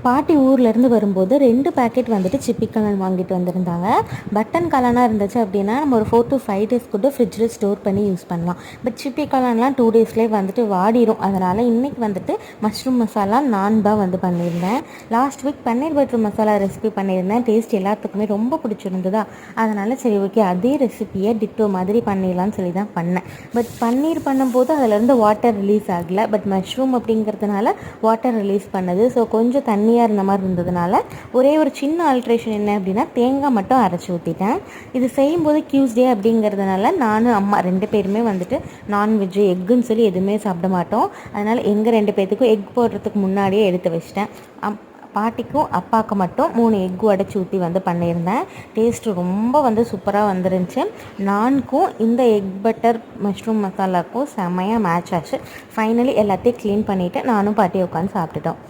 பாட்டி ஊர்லேருந்து வரும்போது 2 பேக்கெட் வந்துட்டு சிப்பி காளான் வாங்கிட்டு வந்திருந்தாங்க. பட்டன் காளானாக இருந்துச்சு அப்படின்னா நம்ம ஒரு 4 to 5 டேஸ் கூட ஃப்ரிட்ஜில் ஸ்டோர் பண்ணி யூஸ் பண்ணலாம். பட் சிப்பி காளான்லாம் 2 டேஸ்லேயே வந்துட்டு வாடிடும். அதனால் இன்றைக்கி வந்துட்டு மஷ்ரூம் மசாலா நான் தான் வந்து பண்ணியிருந்தேன். லாஸ்ட் வீக் பன்னீர் பட்டர் மசாலா ரெசிபி பண்ணியிருந்தேன். டேஸ்ட் எல்லாத்துக்குமே ரொம்ப பிடிச்சிருந்ததா, அதனால் சரி ஓகே அதே ரெசிபியை டிட்டோ மாதிரி பண்ணிடலான்னு சொல்லி தான் பண்ணேன். பட் பன்னீர் பண்ணும்போது அதிலேருந்து வாட்டர் ரிலீஸ் ஆகலை. பட் மஷ்ரூம் அப்படிங்கிறதுனால வாட்டர் ரிலீஸ் பண்ணுது. ஸோ கொஞ்சம் தண்ணியாக இருந்த மாதிரி இருந்ததுனால ஒரே ஒரு சின்ன ஆல்ட்ரேஷன் என்ன அப்படின்னா தேங்காய் மட்டும் அரைச்சி ஊற்றிட்டேன். இது செய்யும்போது டியூஸ்டே அப்படிங்கிறதுனால நானும் அம்மா 2 பேருமே வந்துட்டு நான்வெஜ்ஜு எக்குன்னு சொல்லி எதுவுமே சாப்பிட மாட்டோம். அதனால் எங்கள் 2 பேர்த்துக்கும் எக் போடுறதுக்கு முன்னாடியே எடுத்து வச்சிட்டேன். பாட்டிக்கும் அப்பாவுக்கு மட்டும் 3 எக் உடச்சி ஊற்றி வந்து பண்ணியிருந்தேன். டேஸ்ட்டு ரொம்ப வந்து சூப்பராக வந்துருந்துச்சு. நானுக்கும் இந்த எக் பட்டர் மஷ்ரூம் மசாலாவுக்கும் செம்மையாக மேட்ச் ஆச்சு. ஃபைனலி எல்லாத்தையும் க்ளீன் பண்ணிவிட்டு நானும் பாட்டியை உட்காந்து சாப்பிட்டுட்டோம்.